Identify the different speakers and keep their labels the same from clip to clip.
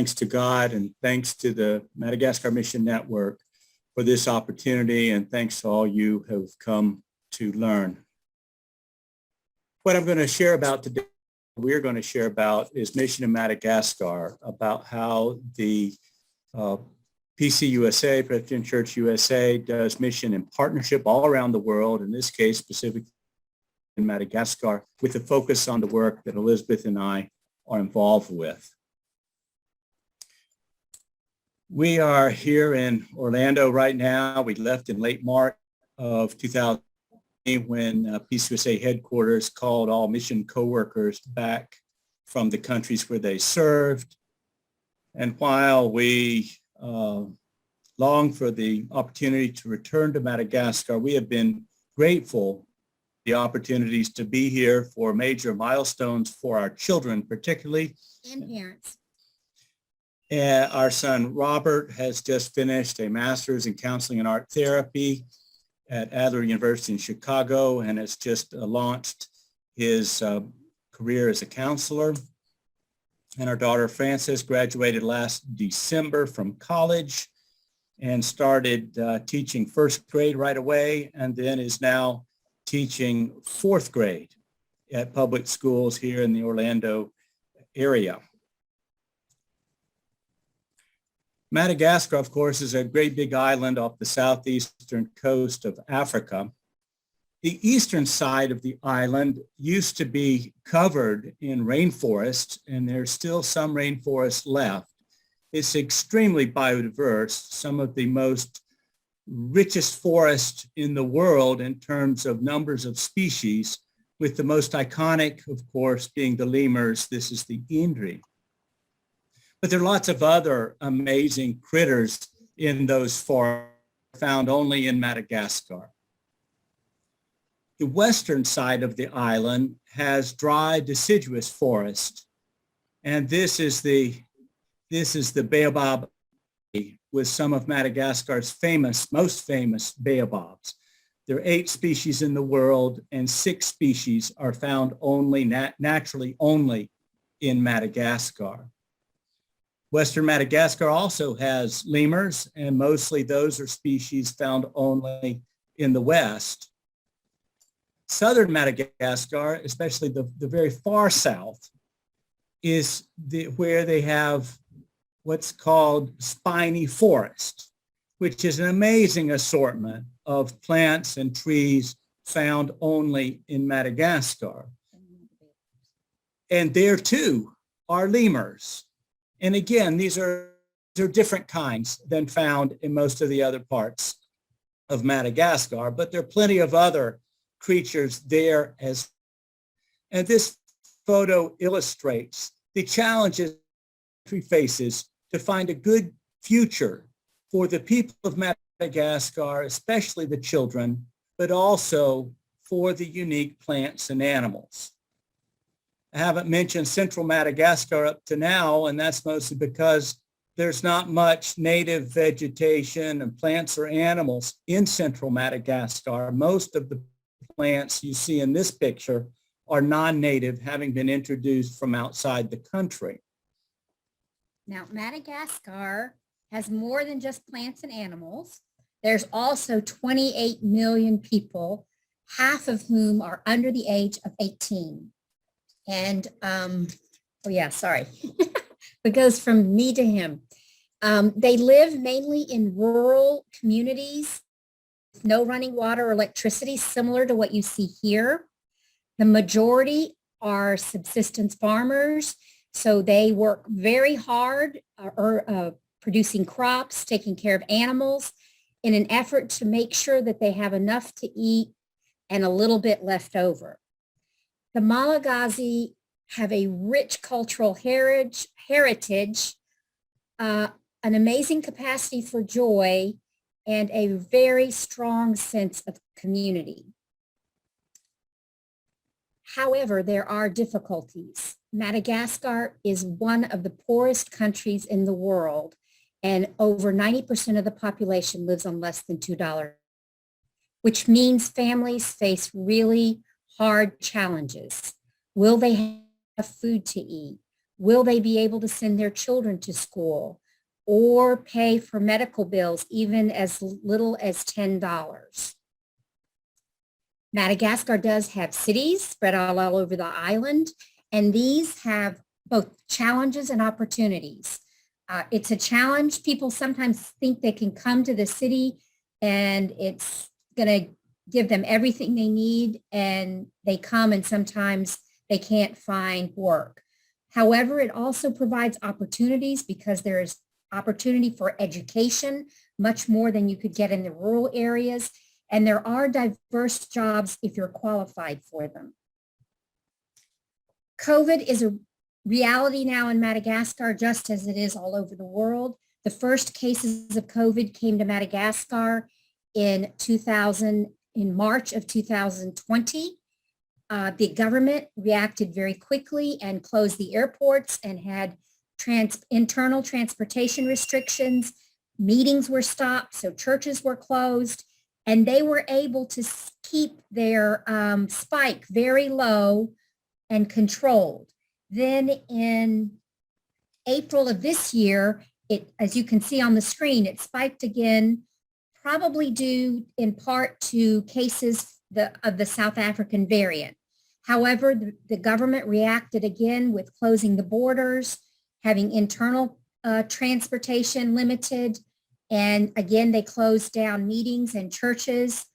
Speaker 1: thanks to God and thanks to the Madagascar Mission Network for this opportunity, and thanks to all you who have come to learn. What I'm going to share about today, we're going to share about is Mission in Madagascar, about how the PCUSA, Presbyterian Church USA, does mission in partnership all around the world, in this case, specifically in Madagascar, with a focus on the work that Elizabeth and I are involved with. We are here in Orlando right now. We left in late March of 2000 when PCUSA headquarters called all mission co-workers back from the countries where they served. And while we long for the opportunity to return to Madagascar, we have been grateful for the opportunities to be here for major milestones for our children, particularly.
Speaker 2: And parents.
Speaker 1: Our son Robert has just finished a master's in counseling and art therapy at Adler University in Chicago and has just launched his career as a counselor. And our daughter Frances graduated last December from college and started teaching first grade right away, and then is now teaching fourth grade at public schools here in the Orlando area. Madagascar, of course, is a great big island off the southeastern coast of Africa. The eastern side of the island used to be covered in rainforest, and there's still some rainforest left. It's extremely biodiverse, some of the most richest forest in the world in terms of numbers of species, with the most iconic, of course, being the lemurs. This is the Indri. But there are lots of other amazing critters in those forests found only in Madagascar. The western side of the island has dry deciduous forest, and this is the baobab with some of Madagascar's most famous baobabs. There are 8 species in the world, and 6 species are found only naturally only in Madagascar. Western Madagascar also has lemurs, and mostly those are species found only in the west. Southern Madagascar, especially the very far south, is where they have what's called spiny forest, which is an amazing assortment of plants and trees found only in Madagascar. And there too are lemurs. And again, these are different kinds than found in most of the other parts of Madagascar, but there are plenty of other creatures there as. And this photo illustrates the challenges country faces to find a good future for the people of Madagascar, especially the children, but also for the unique plants and animals. I haven't mentioned central Madagascar up to now, and that's mostly because there's not much native vegetation and plants or animals in central Madagascar. Most of the plants you see in this picture are non-native, having been introduced from outside the country.
Speaker 2: Now, Madagascar has more than just plants and animals. There's also 28 million people, half of whom are under the age of 18. And, it goes from me to him. They live mainly in rural communities, with no running water or electricity, similar to what you see here. The majority are subsistence farmers, so they work very hard producing crops, taking care of animals in an effort to make sure that they have enough to eat and a little bit left over. The Malagasy have a rich cultural heritage, an amazing capacity for joy, and a very strong sense of community. However, there are difficulties. Madagascar is one of the poorest countries in the world, and over 90% of the population lives on less than $2, which means families face really hard challenges. Will they have food to eat? Will they be able to send their children to school or pay for medical bills, even as little as $10? Madagascar does have cities spread all over the island, and these have both challenges and opportunities. It's a challenge. People sometimes think they can come to the city and it's going to give them everything they need, and they come and sometimes they can't find work. However, it also provides opportunities because there is opportunity for education, much more than you could get in the rural areas. And there are diverse jobs if you're qualified for them. COVID is a reality now in Madagascar, just as it is all over the world. The first cases of COVID came to Madagascar in March of 2020. The government reacted very quickly and closed the airports and had internal transportation restrictions. Meetings were stopped, so churches were closed, and they were able to keep their spike very low and controlled. Then in April of this year, as you can see on the screen, it spiked again, probably due in part to cases of the South African variant. However, the government reacted again with closing the borders, having internal transportation limited, and again, they closed down meetings and churches,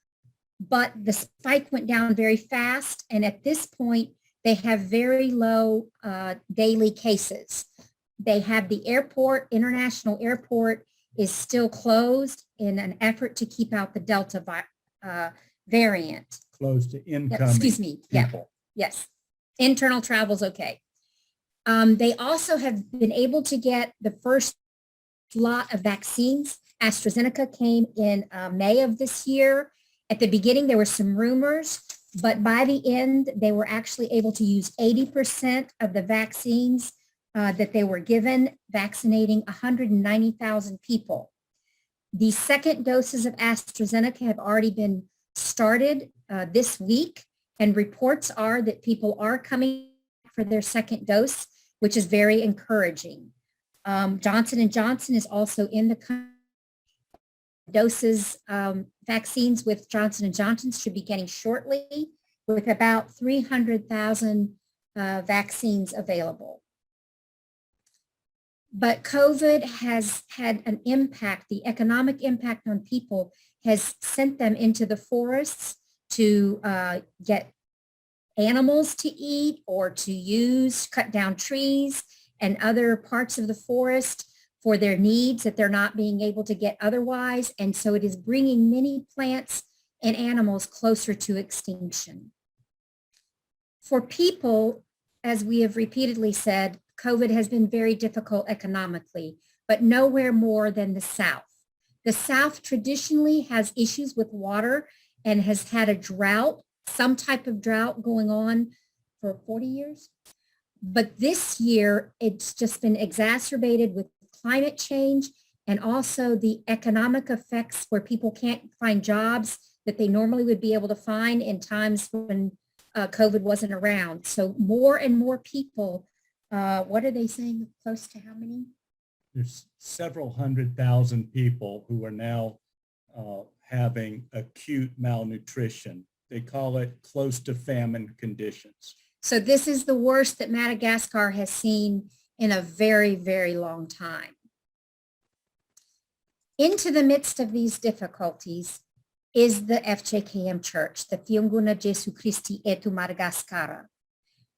Speaker 2: but the spike went down very fast, and at this point, they have very low daily cases. They have the airport, international airport, is still closed in an effort to keep out the Delta variant.
Speaker 1: Closed to incoming
Speaker 2: Excuse me.
Speaker 1: people.
Speaker 2: Yeah. Yes. Internal travel's okay. They also have been able to get the first lot of vaccines. AstraZeneca came in May of this year. At the beginning, there were some rumors, but by the end, they were actually able to use 80% of the vaccines that they were given, vaccinating 190,000 people. The second doses of AstraZeneca have already been started this week, and reports are that people are coming for their second dose, which is very encouraging. Johnson & Johnson is also in the country. Doses, vaccines with Johnson & Johnson should be getting shortly, with about 300,000 vaccines available. But COVID has had an impact. The economic impact on people has sent them into the forests to get animals to eat or to cut down trees and other parts of the forest for their needs that they're not being able to get otherwise. And so it is bringing many plants and animals closer to extinction. For people, as we have repeatedly said, COVID has been very difficult economically, but nowhere more than the South. The South traditionally has issues with water and has had a drought, some type of drought going on for 40 years. But this year, it's just been exacerbated with climate change and also the economic effects where people can't find jobs that they normally would be able to find in times when COVID wasn't around. So more and more people, what are they saying, close to how many?
Speaker 1: There's several 100,000 people who are now having acute malnutrition. They call it close to famine conditions.
Speaker 2: So this is the worst that Madagascar has seen in a very, very long time. Into the midst of these difficulties is the FJKM Church, the Fionguna Jesu Christi Etu Madagascar,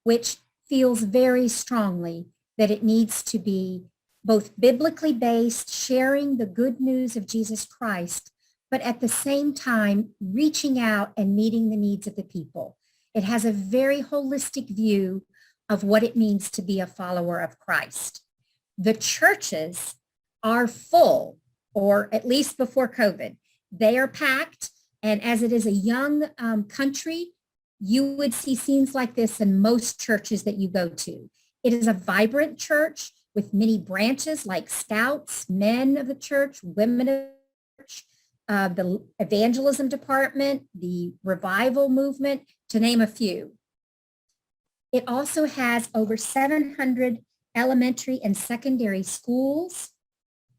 Speaker 2: which feels very strongly that it needs to be both biblically based, sharing the good news of Jesus Christ, but at the same time, reaching out and meeting the needs of the people. It has a very holistic view of what it means to be a follower of Christ. The churches are full, or at least before COVID. They are packed, and as it is a young country, you would see scenes like this in most churches that you go to. It is a vibrant church with many branches like Scouts, men of the church, women of the church, the evangelism department, the revival movement, to name a few. It also has over 700 elementary and secondary schools.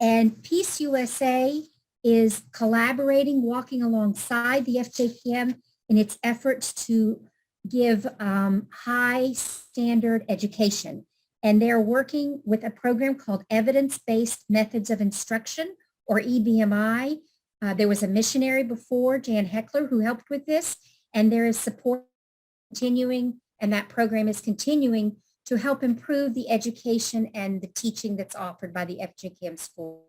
Speaker 2: And Peace USA is collaborating, walking alongside the FJKM in its efforts to give high standard education. And they're working with a program called Evidence-Based Methods of Instruction, or EBMI. There was a missionary before, Jan Heckler, who helped with this, and there is support continuing, and that program is continuing to help improve the education and the teaching that's offered by the FJKM school.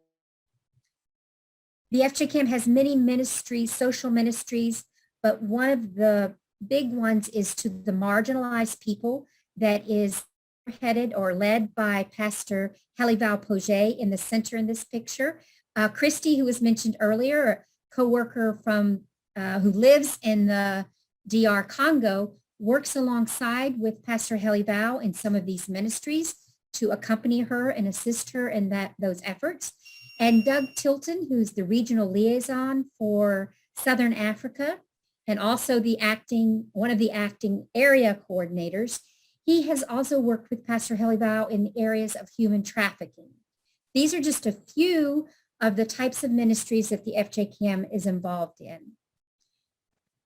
Speaker 2: The FJKM has many ministries, social ministries, but one of the big ones is to the marginalized people that is headed or led by Pastor Helival Poget in the center in this picture. Christy, who was mentioned earlier, a co-worker from who lives in the DR Congo, works alongside with Pastor Helival in some of these ministries to accompany her and assist her in those efforts. And Doug Tilton, who's the regional liaison for Southern Africa, and also one of the acting area coordinators, he has also worked with Pastor Helival in areas of human trafficking. These are just a few of the types of ministries that the FJKM is involved in.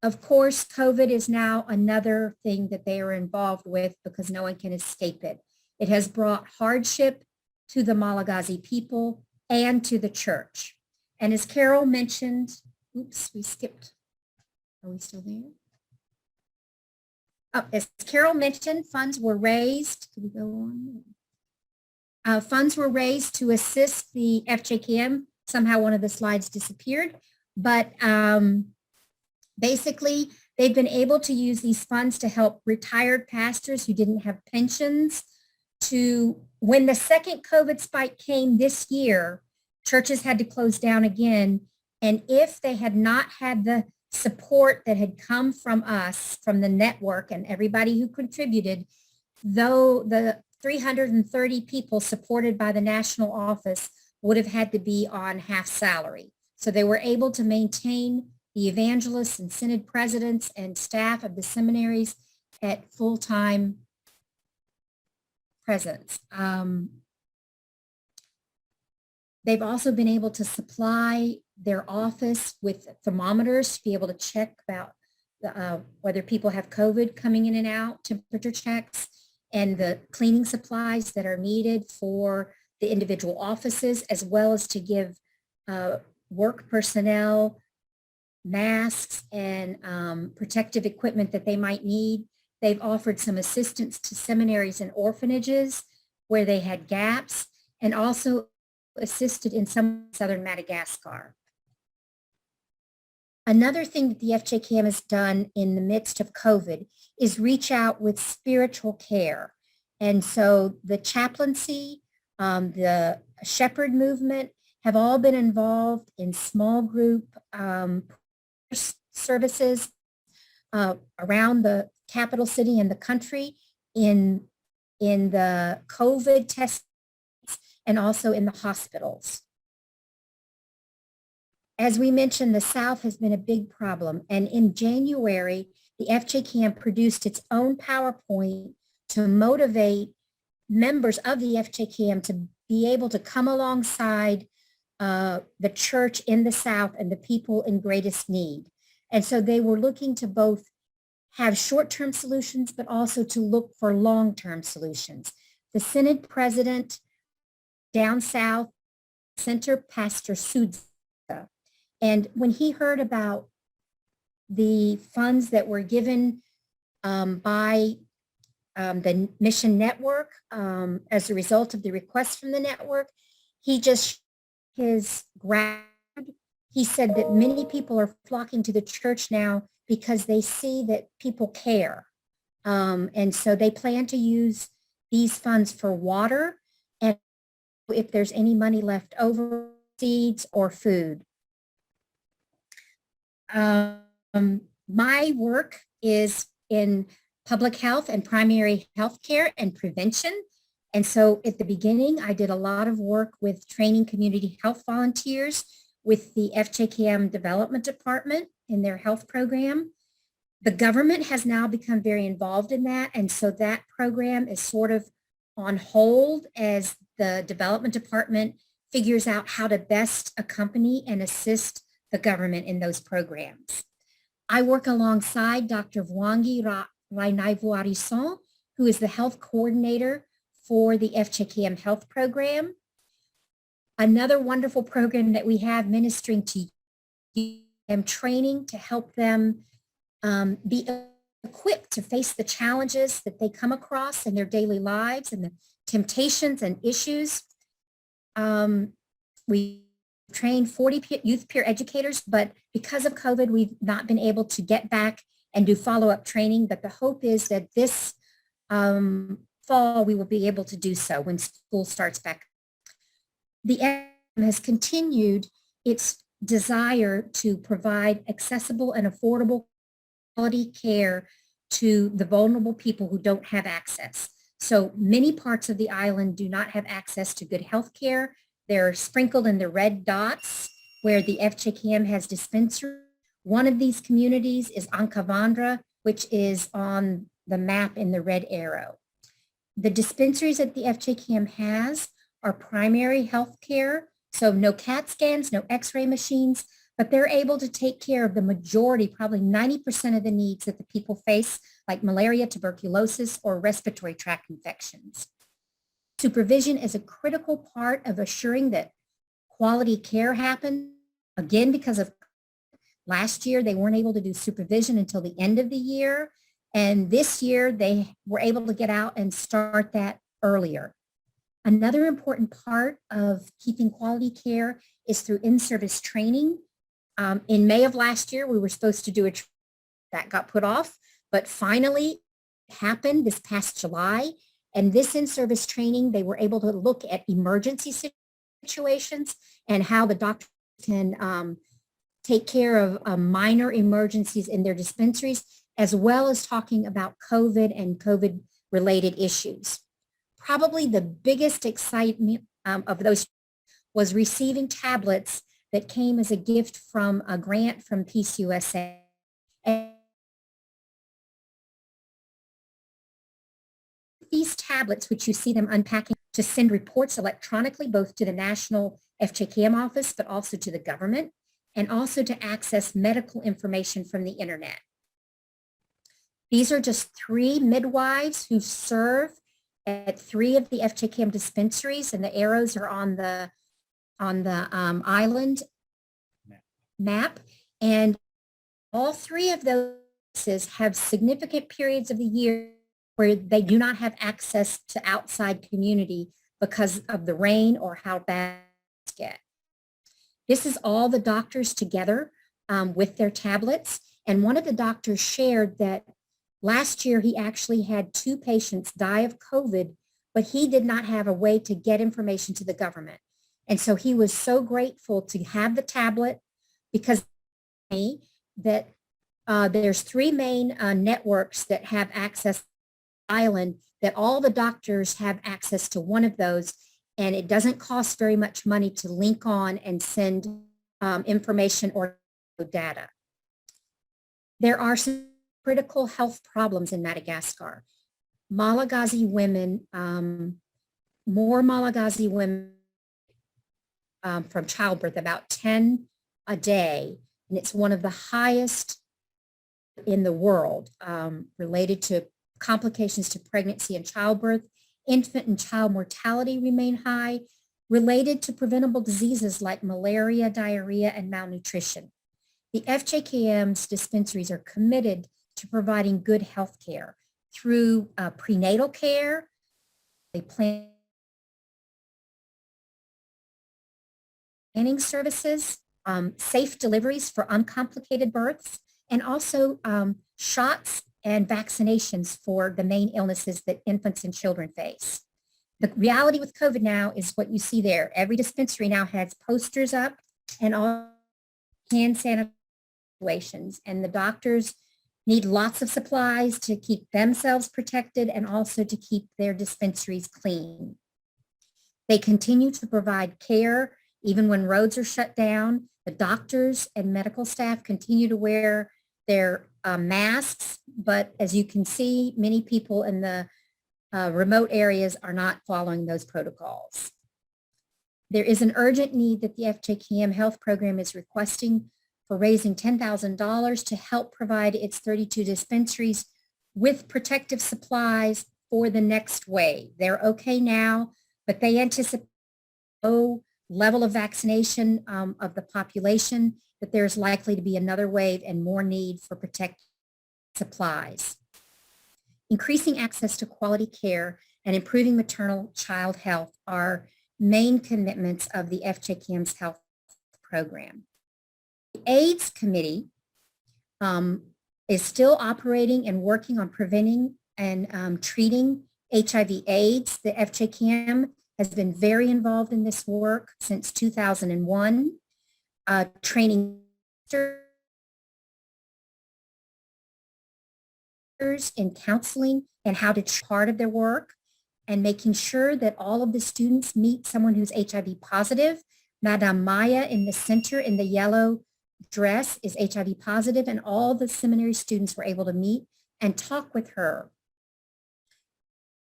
Speaker 2: Of course, COVID is now another thing that they are involved with because no one can escape it. It has brought hardship to the Malagasy people and to the church. And as Carol mentioned, oops, we skipped. Are we still there? Oh, as Carol mentioned, funds were raised. Can we go on? Funds were raised to assist the FJKM. Somehow one of the slides disappeared, but basically they've been able to use these funds to help retired pastors who didn't have pensions to, when the second COVID spike came this year, churches had to close down again. And if they had not had the support that had come from us, from the network and everybody who contributed, though the 330 people supported by the national office would have had to be on half salary. So they were able to maintain the evangelists and synod presidents and staff of the seminaries at full-time presence. They've also been able to supply their office with thermometers to be able to check about whether people have COVID coming in and out, temperature checks, and the cleaning supplies that are needed for the individual offices, as well as to give work personnel masks and protective equipment that they might need. They've offered some assistance to seminaries and orphanages where they had gaps, and also assisted in some southern Madagascar. Another thing that the FJKM has done in the midst of COVID is reach out with spiritual care. And so the chaplaincy, the shepherd movement have all been involved in small group services around the capital city and the country in the COVID tests and also in the hospitals. As we mentioned, the South has been a big problem. And in January, the FJKM produced its own PowerPoint to motivate members of the FJKM to be able to come alongside the church in the South and the people in greatest need. And so they were looking to both have short-term solutions, but also to look for long-term solutions. The Synod President down south, Center, Pastor Sudza, and when he heard about the funds that were given by the Mission Network as a result of the request from the network, he just his gratitude. He said that many people are flocking to the church now because they see that people care. And so they plan to use these funds for water, and if there's any money left over, seeds or food. My work is in public health and primary health care and prevention. And so at the beginning, I did a lot of work with training community health volunteers with the FJKM Development Department in their health program. The government has now become very involved in that. And so that program is sort of on hold as the development department figures out how to best accompany and assist the government in those programs. I work alongside Dr. Vwangi Rainaivuarison, who is the health coordinator for the FJKM health program. Another wonderful program that we have ministering to them, training to help them be equipped to face the challenges that they come across in their daily lives and the temptations and issues. We trained 40 youth peer educators, but because of COVID, we've not been able to get back and do follow-up training. But the hope is that this fall, we will be able to do so when school starts back. The FJKM has continued its desire to provide accessible and affordable quality care to the vulnerable people who don't have access. So many parts of the island do not have access to good health care. They're sprinkled in the red dots where the FJKM has dispensaries. One of these communities is Ankavandra, which is on the map in the red arrow. The dispensaries that the FJKM has are primary health care, so no CAT scans, no x-ray machines, but they're able to take care of the majority, probably 90% of the needs that the people face, like malaria, tuberculosis, or respiratory tract infections. Supervision is a critical part of assuring that quality care happens. Again, because of last year, they weren't able to do supervision until the end of the year. And this year, they were able to get out and start that earlier. Another important part of keeping quality care is through in-service training. In May of last year, we were supposed to do that got put off, but finally it happened this past July. And this in-service training, they were able to look at emergency situations and how the doctor can take care of minor emergencies in their dispensaries, as well as talking about COVID and COVID-related issues. Probably the biggest excitement of those was receiving tablets that came as a gift from a grant from Peace USA. And these tablets, which you see them unpacking, to send reports electronically, both to the National FJKM office, but also to the government, and also to access medical information from the internet. These are just 3 midwives who serve at 3 of the FJKM dispensaries, and the arrows are on the island map. And all 3 of those have significant periods of the year where they do not have access to outside community because of the rain or how bad it gets. This is all the doctors together with their tablets. And one of the doctors shared that last year he actually had 2 patients die of COVID, but he did not have a way to get information to the government. And so he was so grateful to have the tablet, because that there's 3 main networks that have access to the island, that all the doctors have access to one of those, and it doesn't cost very much money to link on and send information or data. There are some critical health problems in Madagascar. Malagasy women, more Malagasy women from childbirth, about 10 a day, and it's one of the highest in the world related to complications to pregnancy and childbirth. Infant and child mortality remain high, related to preventable diseases like malaria, diarrhea, and malnutrition. The FJKM's dispensaries are committed to providing good health care through prenatal care. They plan planning services, safe deliveries for uncomplicated births, and also shots and vaccinations for the main illnesses that infants and children face. The reality with COVID now is what you see there. Every dispensary now has posters up and all hand sanitizations, and the doctors need lots of supplies to keep themselves protected and also to keep their dispensaries clean. They continue to provide care even when roads are shut down. The doctors and medical staff continue to wear their masks, but as you can see, many people in the remote areas are not following those protocols. There is an urgent need that the FJKM health program is requesting for raising $10,000 to help provide its 32 dispensaries with protective supplies for the next wave. They're okay now, but they anticipate low level of vaccination of the population, that there's likely to be another wave and more need for protective supplies. Increasing access to quality care and improving maternal child health are main commitments of the FJKM's health program. The AIDS Committee is still operating and working on preventing and treating HIV/AIDS. The FJKM has been very involved in this work since 2001, training in counseling and how to part of their work, and making sure that all of the students meet someone who's HIV positive. Madame Maya in the center in the yellow dress is HIV positive, and all the seminary students were able to meet and talk with her.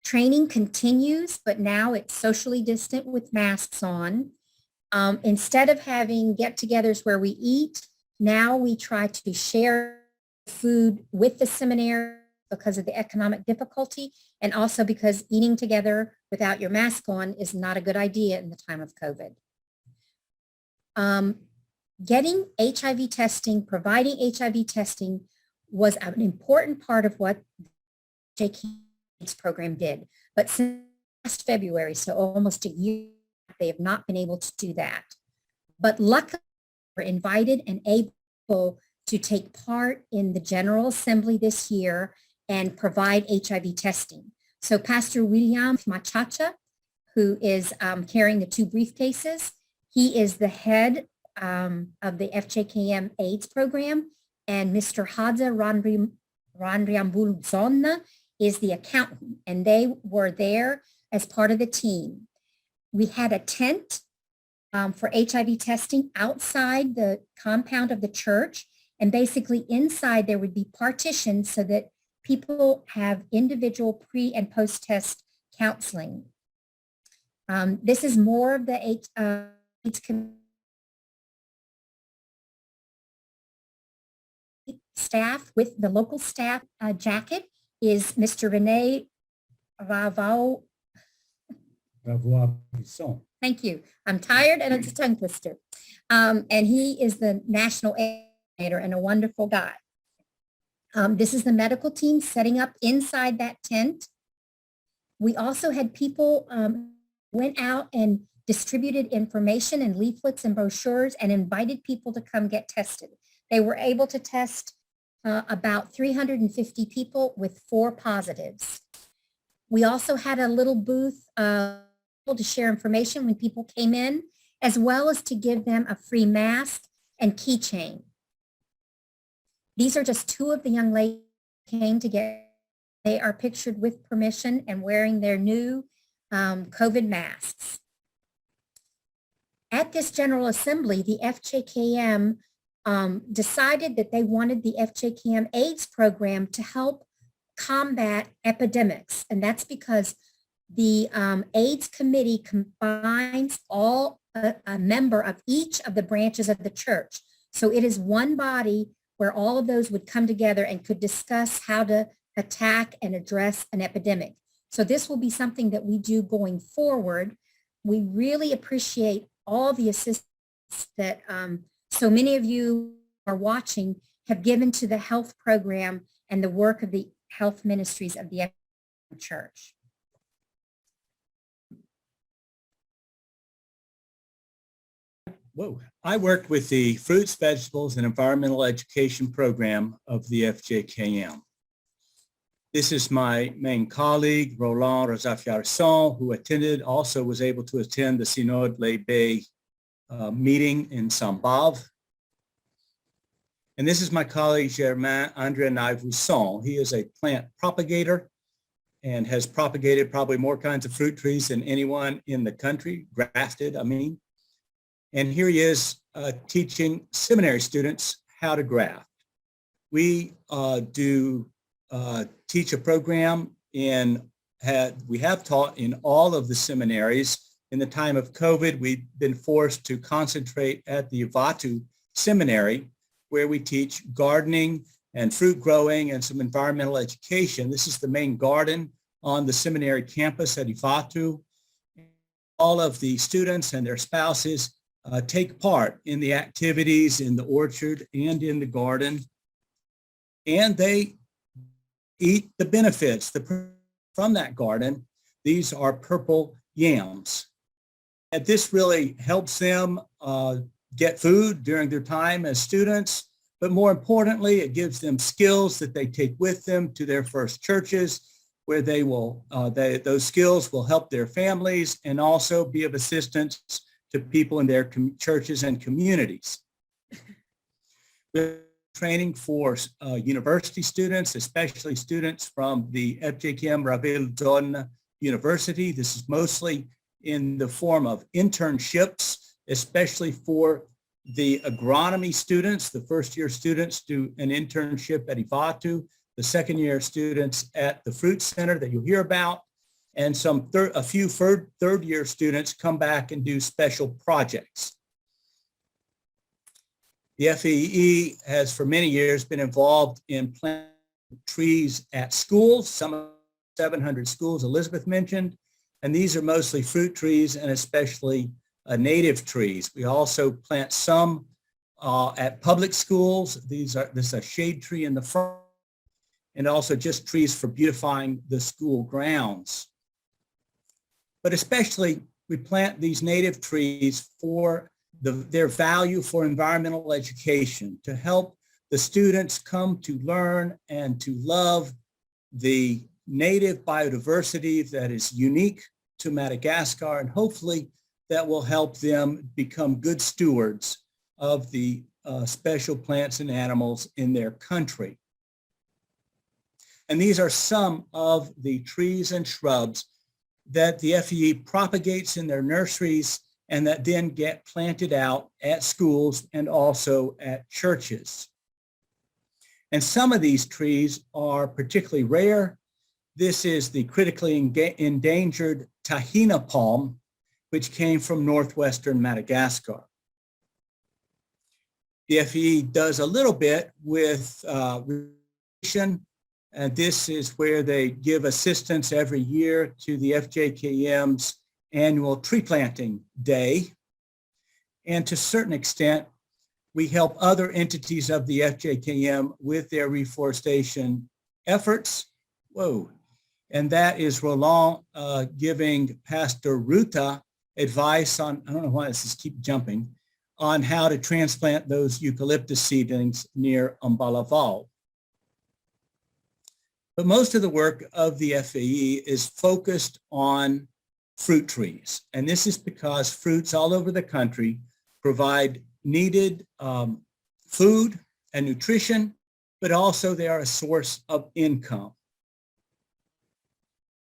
Speaker 2: Training continues, but now it's socially distant with masks on. Instead of having get-togethers where we eat, now we try to share food with the seminary because of the economic difficulty, and also because eating together without your mask on is not a good idea in the time of COVID. Getting HIV testing, providing HIV testing was an important part of what the FJKM's program did. But since last February, so almost a year, they have not been able to do that. But luckily, we're invited and able to take part in the General Assembly this year and provide HIV testing. So Pastor William Machacha, who is carrying the 2 briefcases, he is the head of the FJKM AIDS program, and Mr. Hadza Randriambulzonna is the accountant, and they were there as part of the team. We had a tent for HIV testing outside the compound of the church, and basically inside there would be partitions so that people have individual pre and post-test counseling. This is more of the AIDS staff. With the local staff jacket is Mr. Rene Ravau. Thank you. I'm tired and it's a tongue twister. And he is the national coordinator and a wonderful guy. This is the medical team setting up inside that tent. We also had people went out and distributed information and leaflets and brochures and invited people to come get tested. They were able to test about 350 people with 4 positives. We also had a little booth to share information when people came in, as well as to give them a free mask and keychain. These are just 2 of the young ladies who came to get. They are pictured with permission and wearing their new COVID masks. At this General Assembly, the FJKM decided that they wanted the FJKM AIDS program to help combat epidemics. And that's because the AIDS committee combines a member of each of the branches of the church. So it is one body where all of those would come together and could discuss how to attack and address an epidemic. So this will be something that we do going forward. We really appreciate all the assistance that so many of you are watching have given to the health program and the work of the health ministries of the church.
Speaker 1: Whoa. I worked with the Fruits, Vegetables, and Environmental Education program of the FJKM. This is my main colleague, Roland Rozafiarson, who also was able to attend the Synode Les Baies meeting in Saint-Bave. And this is my colleague, Germain André Naivusson. He is a plant propagator and has propagated probably more kinds of fruit trees than anyone in the country, grafted, I mean. And here he is teaching seminary students how to graft. We teach a program in we have taught in all of the seminaries. In the time of COVID, we've been forced to concentrate at the Ivatu Seminary, where we teach gardening and fruit growing and some environmental education. This is the main garden on the seminary campus at Ivatu. All of the students and their spouses take part in the activities in the orchard and in the garden, and they eat the benefits from that garden. These are purple yams. And this really helps them get food during their time as students, but more importantly, it gives them skills that they take with them to their first churches, where they will, those skills will help their families and also be of assistance to people in their churches and communities. We're training for university students, especially students from the FJKM Ravel Zone University. This is mostly in the form of internships, especially for the agronomy students. The first year students do an internship at Ivatu, the second year students at the Fruit Center that you'll hear about, and a few third year students come back and do special projects. The FEE has for many years been involved in planting trees at schools, some of 700 schools Elizabeth mentioned, and these are mostly fruit trees and especially native trees. We also plant some at public schools. This is a shade tree in the front, and also just trees for beautifying the school grounds. But especially we plant these native trees for their value for environmental education, to help the students come to learn and to love the native biodiversity that is unique to Madagascar, and hopefully that will help them become good stewards of the special plants and animals in their country. And these are some of the trees and shrubs that the FEE propagates in their nurseries and that then get planted out at schools and also at churches. And some of these trees are particularly rare. This is the critically endangered Tahina palm, which came from northwestern Madagascar. The FEE does a little bit with and this is where they give assistance every year to the FJKM's annual tree planting day. And to a certain extent, we help other entities of the FJKM with their reforestation efforts. Whoa. And that is Roland giving Pastor Ruta advice on, I don't know why this is keep jumping, on how to transplant those eucalyptus seedlings near Umbalaval. But most of the work of the FAE is focused on fruit trees. And this is because fruits all over the country provide needed food and nutrition, but also they are a source of income.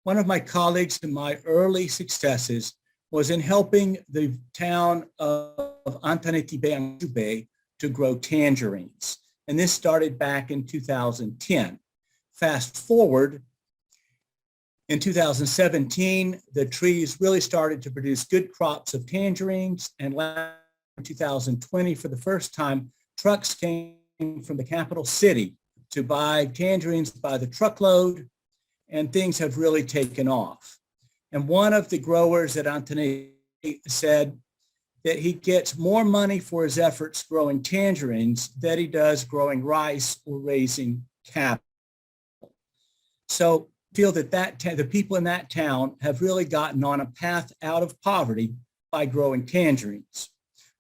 Speaker 1: One of my colleagues in my early successes was in helping the town of Antananarivo to grow tangerines. And this started back in 2010. Fast forward, in 2017, the trees really started to produce good crops of tangerines, and in 2020, for the first time, trucks came from the capital city to buy tangerines by the truckload, and things have really taken off. And one of the growers at Antananarivo said that he gets more money for his efforts growing tangerines than he does growing rice or raising cattle. So I feel that the people in that town have really gotten on a path out of poverty by growing tangerines.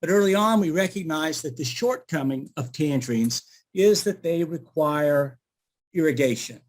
Speaker 1: But early on, we recognized that the shortcoming of tangerines is that they require irrigation.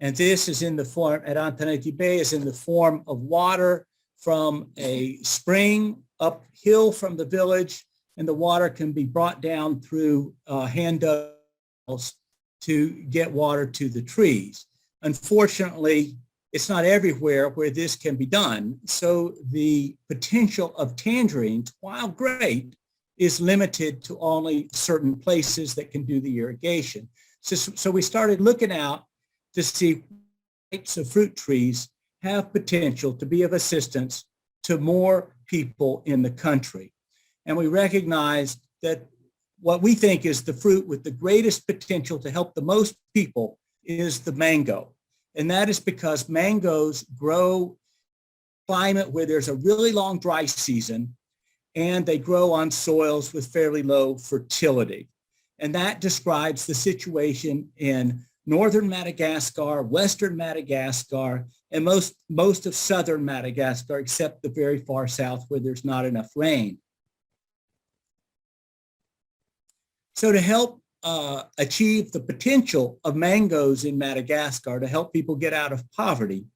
Speaker 1: And this is in the form, at Antananarivo, is in the form of water from a spring uphill from the village, and the water can be brought down through hand dugouts to get water to the trees. Unfortunately, it's not everywhere where this can be done. So the potential of tangerines, while great, is limited to only certain places that can do the irrigation. So we started looking out to see types of fruit trees have potential to be of assistance to more people in the country. And we recognize that what we think is the fruit with the greatest potential to help the most people is the mango. And that is because mangoes grow in a climate where there's a really long dry season, and they grow on soils with fairly low fertility. And that describes the situation in northern Madagascar, western Madagascar, and most of southern Madagascar, except the very far south where there's not enough rain. So to help achieve the potential of mangoes in Madagascar to help people get out of poverty,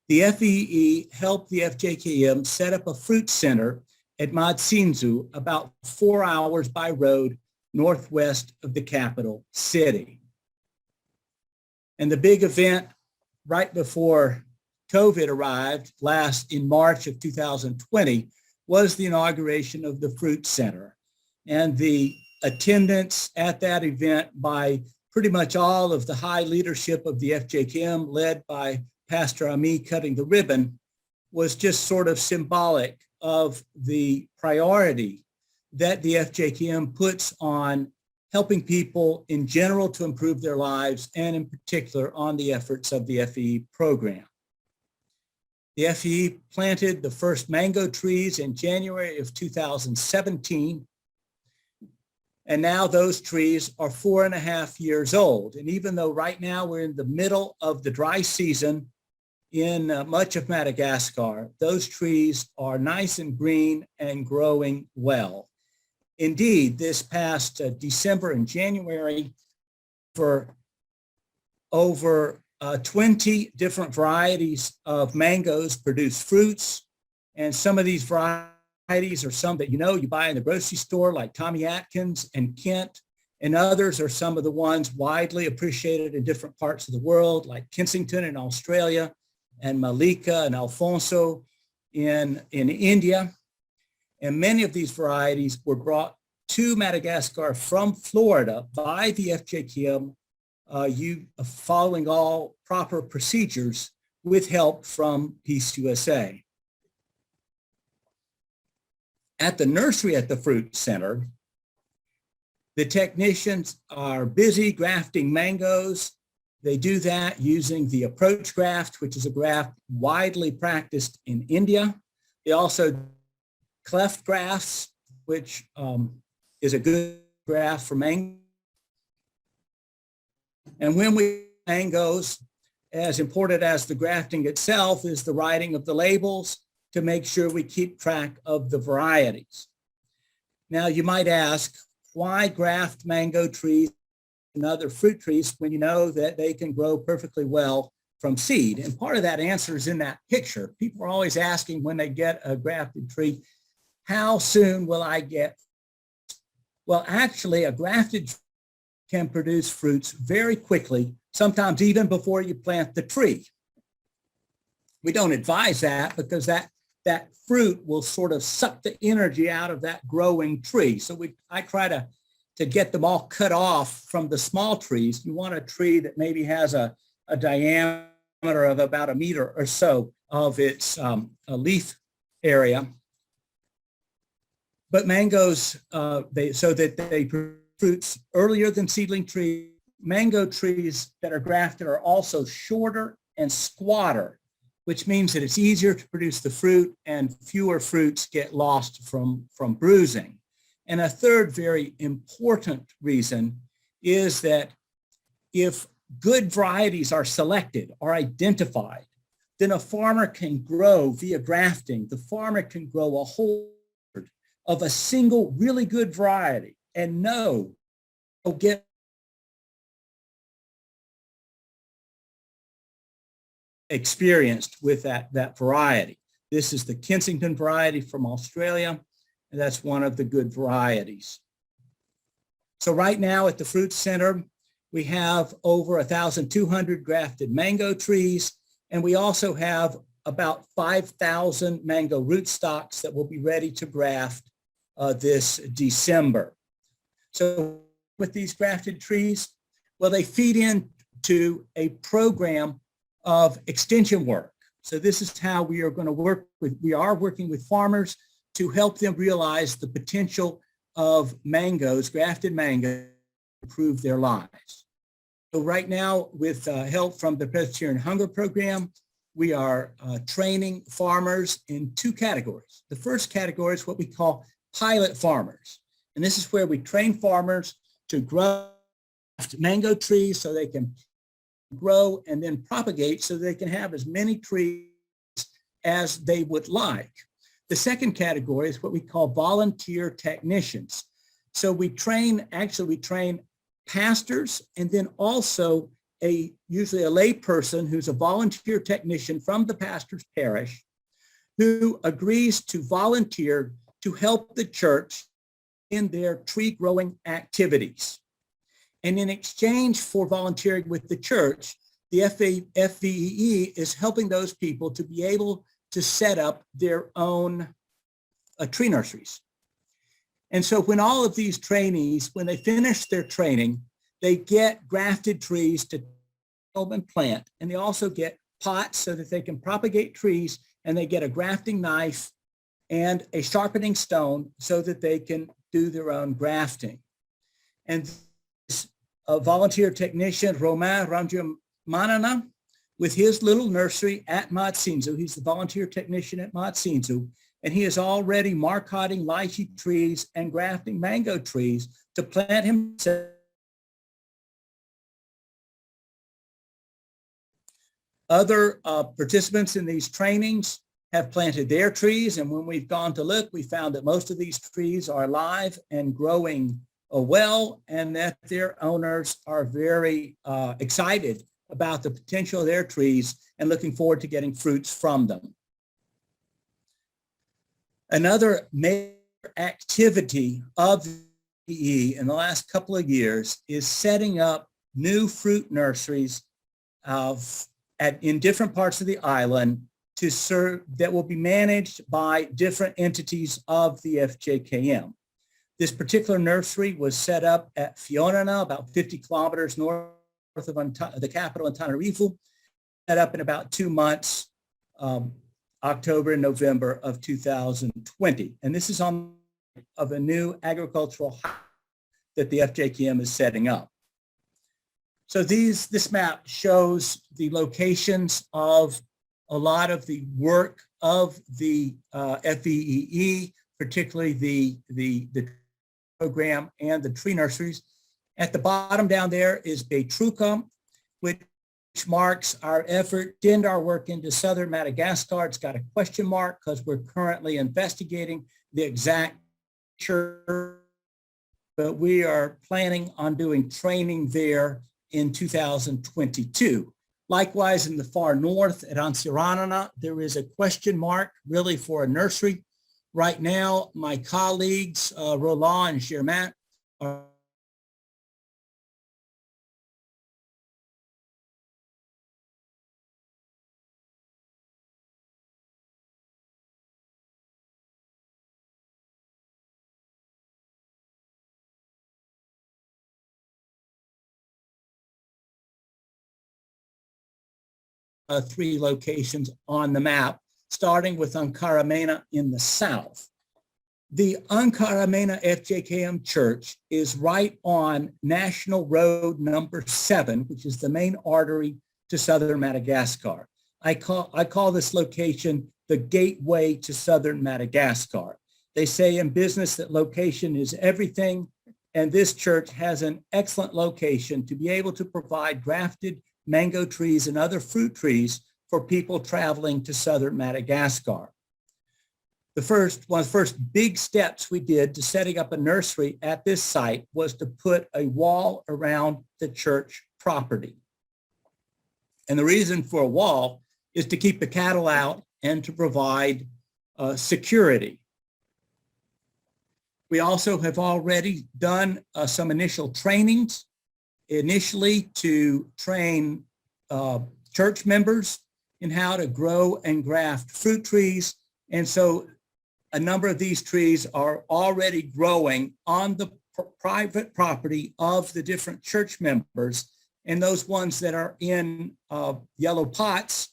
Speaker 1: the FEE helped the FJKM set up a fruit center at Madzinzu, about 4 hours by road northwest of the capital city. And the big event right before COVID arrived in March of 2020 was the inauguration of the Fruit Center. And the attendance at that event by pretty much all of the high leadership of the FJKM, led by Pastor Ami cutting the ribbon, was just sort of symbolic of the priority that the FJKM puts on helping people in general to improve their lives, and in particular on the efforts of the FEE program. The FEE planted the first mango trees in January of 2017, and now those trees are 4.5 years old. And even though right now we're in the middle of the dry season in much of Madagascar, those trees are nice and green and growing well. Indeed, this past December and January, for over 20 different varieties of mangoes produced fruits. And some of these varieties are some that you buy in the grocery store, like Tommy Atkins and Kent, and others are some of the ones widely appreciated in different parts of the world, like Kensington in Australia, and Malika and Alfonso in India. And many of these varieties were brought to Madagascar from Florida by the FJKM, following all proper procedures with help from Peace USA. At the nursery at the Fruit Center, the technicians are busy grafting mangoes. They do that using the approach graft, which is a graft widely practiced in India. They also cleft grafts, which is a good graft for mango. And when we mangoes, as important as the grafting itself is the writing of the labels to make sure we keep track of the varieties. Now you might ask, why graft mango trees and other fruit trees when you know that they can grow perfectly well from seed? And part of that answer is in that picture. People are always asking when they get a grafted tree, how soon will I get? Well, actually, a grafted tree can produce fruits very quickly, sometimes even before you plant the tree. We don't advise that because that fruit will sort of suck the energy out of that growing tree. So I try to get them all cut off from the small trees. You want a tree that maybe has a diameter of about 1 meter or so of its leaf area. But mangoes, so that they produce fruits earlier than seedling trees. Mango trees that are grafted are also shorter and squatter, which means that it's easier to produce the fruit and fewer fruits get lost from bruising. And a third very important reason is that if good varieties are selected or identified, then a farmer can grow via grafting. The farmer can grow a whole herd of a single really good variety and know he'll get experienced with that variety. This is the Kensington variety from Australia, and that's one of the good varieties. So right now at the Fruit Center, we have over 1,200 grafted mango trees, and we also have about 5,000 mango rootstocks that will be ready to graft this December. So with these grafted trees, well, they feed into a program of extension work So this is how we are going to we are working with farmers to help them realize the potential of mangoes, grafted mangoes, to improve their lives. So right now, with help from the Presbyterian Hunger Program, we are training farmers in two categories. The first category is what we call pilot farmers. And this is where we train farmers to grow mango trees so they can grow and then propagate so they can have as many trees as they would like. The second category is what we call volunteer technicians. So we train pastors and then also usually a lay person who's a volunteer technician from the pastor's parish who agrees to volunteer to help the church in their tree growing activities. And in exchange for volunteering with the church, the FVEE is helping those people to be able to set up their own tree nurseries. And so when all of these trainees, when they finish their training, they get grafted trees to help and plant. And they also get pots so that they can propagate trees, and they get a grafting knife and a sharpening stone so that they can do their own grafting. And a volunteer technician, Romain Ranjamanana, with his little nursery at Matsinzu. He's the volunteer technician at Matsinzu, and he is already marcotting lychee trees and grafting mango trees to plant himself. Other participants in these trainings have planted their trees, and when we've gone to look, we found that most of these trees are alive and growing well, and that their owners are very excited about the potential of their trees and looking forward to getting fruits from them. Another major activity of the FVE in the last couple of years is setting up new fruit nurseries in different parts of the island to serve, that will be managed by different entities of the FJKM. This particular nursery was set up at Fionana, about 50 kilometers north of the capital, Antananarivo, set up in about 2 months, October and November of 2020. And this is on of a new agricultural house that the FJKM is setting up. So this map shows the locations of a lot of the work of the FVEE, particularly the program and the tree nurseries. At the bottom down there is Betruca, which marks our effort, extend our work into southern Madagascar. It's got a question mark because we're currently investigating the exact church, but we are planning on doing training there in 2022. Likewise, in the far north at Antsiranana, there is a question mark really for a nursery. Right now, my colleagues, Roland and Germain, are three locations on the map, starting with Ankaramena in the south. The Ankaramena FJKM Church is right on National Road number 7, which is the main artery to southern Madagascar. I call this location the gateway to southern Madagascar. They say in business that location is everything, and this church has an excellent location to be able to provide grafted mango trees and other fruit trees for people traveling to southern Madagascar. One of the first big steps we did to setting up a nursery at this site was to put a wall around the church property. And the reason for a wall is to keep the cattle out and to provide security. We also have already done some initial trainings, initially to train church members in how to grow and graft fruit trees. And so a number of these trees are already growing on the private property of the different church members. And those ones that are in yellow pots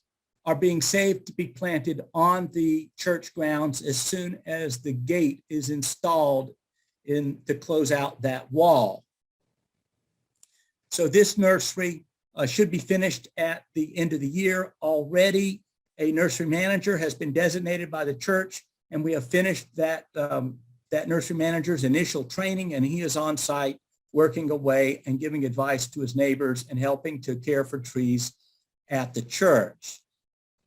Speaker 1: are being saved to be planted on the church grounds as soon as the gate is installed to close out that wall. So this nursery should be finished at the end of the year. Already a nursery manager has been designated by the church, and we have finished that nursery manager's initial training, and he is on site working away and giving advice to his neighbors and helping to care for trees at the church.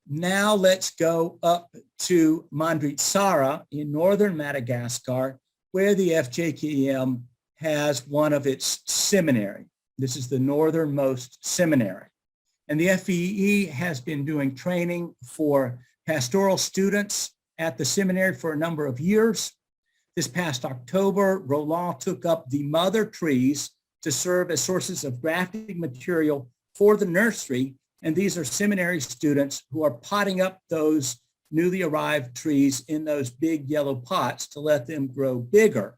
Speaker 1: Now let's go up to Mandritsara in northern Madagascar, where the FJKM has one of its seminary. This is the northernmost seminary. And the FEE has been doing training for pastoral students at the seminary for a number of years. This past October, Roland took up the mother trees to serve as sources of grafting material for the nursery. And these are seminary students who are potting up those newly arrived trees in those big yellow pots to let them grow bigger.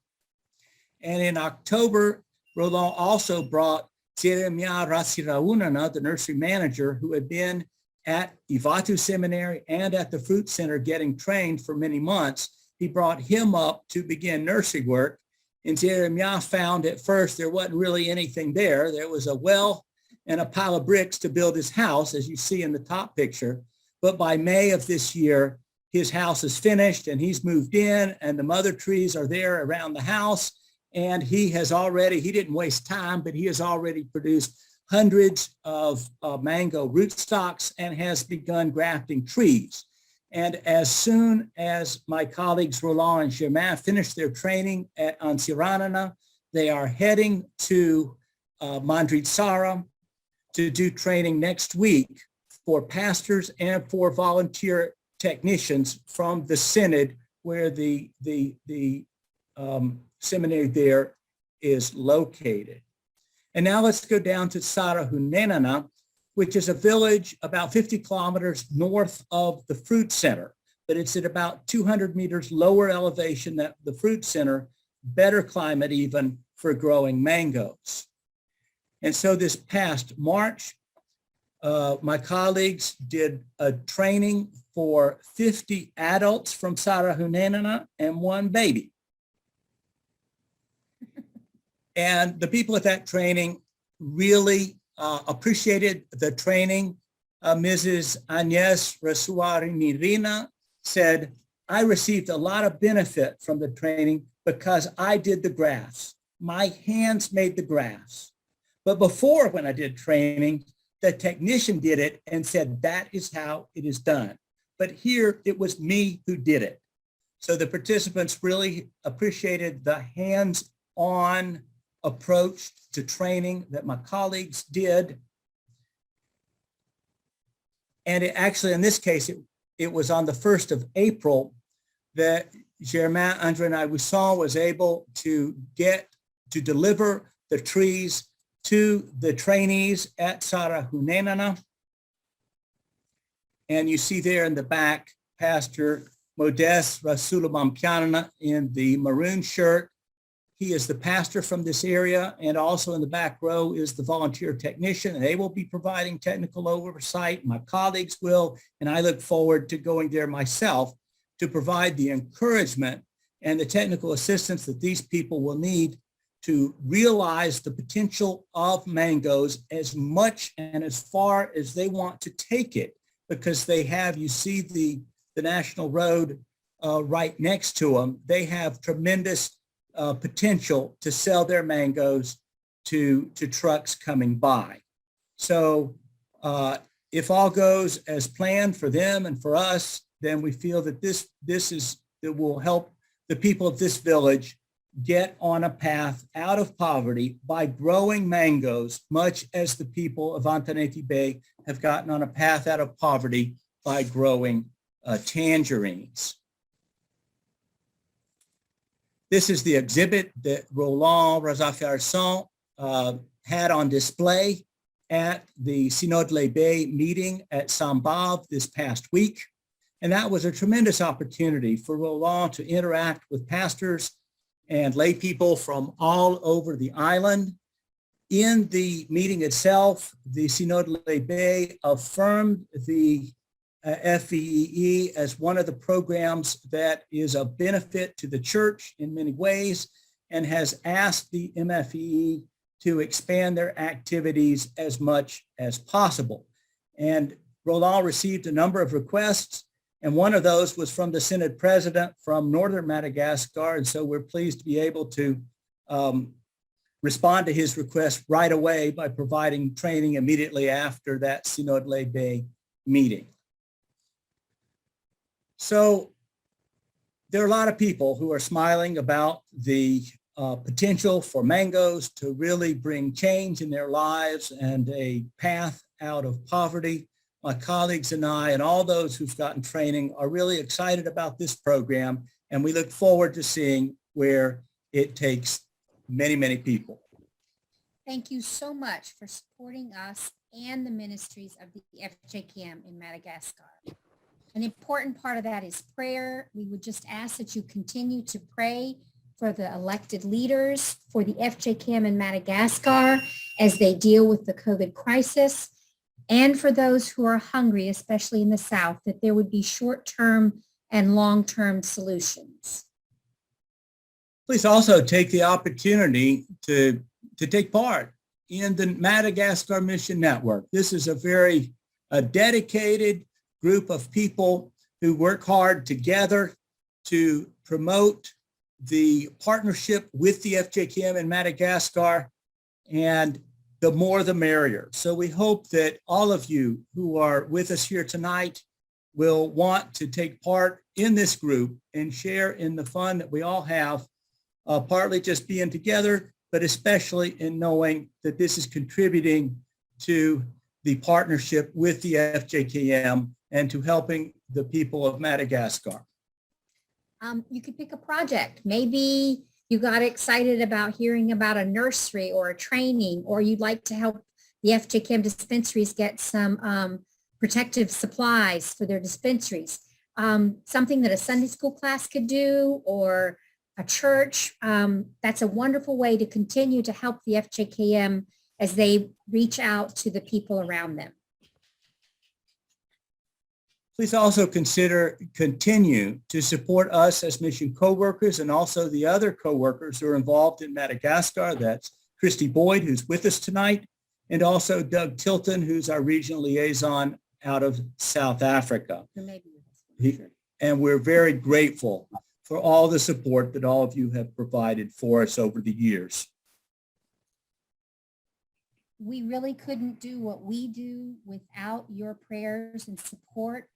Speaker 1: And in October, Roland also brought Jeremiah Rasiraunana, the nursery manager, who had been at Ivatu Seminary and at the Fruit Center getting trained for many months. He brought him up to begin nursery work. And Jeremiah found at first there wasn't really anything there. There was a well and a pile of bricks to build his house, as you see in the top picture. But by May of this year, his house is finished and he's moved in, and the mother trees are there around the house. And he didn't waste time, but he has already produced hundreds of mango rootstocks and has begun grafting trees. And as soon as my colleagues Roland and Germain finish their training at Antsiranana, they are heading to Mandritsara to do training next week for pastors and for volunteer technicians from the synod where the seminary there is located. And now let's go down to Sarahunenana, which is a village about 50 kilometers north of the Fruit Center, but it's at about 200 meters lower elevation than the Fruit Center, better climate even for growing mangoes. And so this past March, my colleagues did a training for 50 adults from Sarahunenana and one baby. And the people at that training really appreciated the training. Mrs. Agnes Rasuari-Nirina said, I received a lot of benefit from the training because I did the grafts. My hands made the grafts. But before, when I did training, the technician did it and said, that is how it is done. But here it was me who did it. So the participants really appreciated the hands-on approach to training that my colleagues did. And it actually, in this case, it was on the 1st of April that Germain Andre Nausson was able to deliver the trees to the trainees at Sarahunenana. And you see there in the back, Pastor Modest Rasulabampiana in the maroon shirt. He is the pastor from this area, and also in the back row is the volunteer technician, and they will be providing technical oversight. My colleagues will, and I look forward to going there myself to provide the encouragement and the technical assistance that these people will need to realize the potential of mangoes as much and as far as they want to take it, because they have, you see the national road right next to them. They have tremendous potential to sell their mangoes to trucks coming by. So if all goes as planned for them and for us, then we feel that this will help the people of this village get on a path out of poverty by growing mangoes, much as the people of Antaneti Bay have gotten on a path out of poverty by growing tangerines. This is the exhibit that Roland Razafiarson had on display at the Synode Les Baies meeting at Sambav this past week. And that was a tremendous opportunity for Roland to interact with pastors and lay people from all over the island. In the meeting itself, the Synode Les Baies affirmed the FVEE as one of the programs that is a benefit to the church in many ways and has asked the MFEE to expand their activities as much as possible. And Roland received a number of requests, and one of those was from the Synod President from Northern Madagascar. And so we're pleased to be able to respond to his request right away by providing training immediately after that Synod Lebe meeting. So there are a lot of people who are smiling about the potential for mangoes to really bring change in their lives and a path out of poverty. My colleagues and I and all those who've gotten training are really excited about this program, and we look forward to seeing where it takes many, many people.
Speaker 2: Thank you so much for supporting us and the ministries of the FJKM in Madagascar. An important part of that is prayer. We would just ask that you continue to pray for the elected leaders, for the FJKM in Madagascar as they deal with the COVID crisis, and for those who are hungry, especially in the South, that there would be short-term and long-term solutions.
Speaker 1: Please also take the opportunity to take part in the Madagascar Mission Network. This is a very dedicated group of people who work hard together to promote the partnership with the FJKM in Madagascar, and the more the merrier. So we hope that all of you who are with us here tonight will want to take part in this group and share in the fun that we all have, partly just being together, but especially in knowing that this is contributing to the partnership with the FJKM and to helping the people of Madagascar.
Speaker 2: You could pick a project. Maybe you got excited about hearing about a nursery or a training, or you'd like to help the FJKM dispensaries get some protective supplies for their dispensaries. Something that a Sunday school class could do, or a church. That's a wonderful way to continue to help the FJKM as they reach out to the people around them.
Speaker 1: Please also continue to support us as mission co-workers and also the other co-workers who are involved in Madagascar. That's Christy Boyd, who's with us tonight, and also Doug Tilton, who's our regional liaison out of South Africa. And we're very grateful for all the support that all of you have provided for us over the years.
Speaker 2: We really couldn't do what we do without your prayers and support.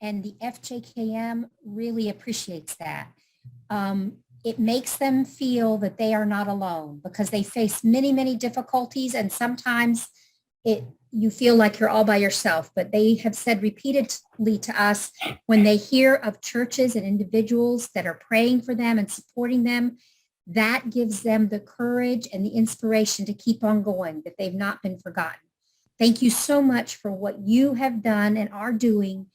Speaker 2: And the FJKM really appreciates that. It makes them feel that they are not alone because they face many, many difficulties. And sometimes you feel like you're all by yourself, but they have said repeatedly to us when they hear of churches and individuals that are praying for them and supporting them, that gives them the courage and the inspiration to keep on going, that they've not been forgotten. Thank you so much for what you have done and are doing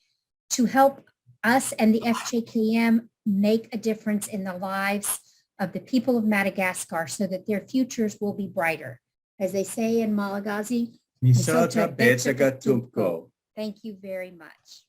Speaker 2: to help us and the FJKM make a difference in the lives of the people of Madagascar so that their futures will be brighter. As they say in Malagasy,
Speaker 1: Misota Betsaga Tumko.
Speaker 2: thank you very much.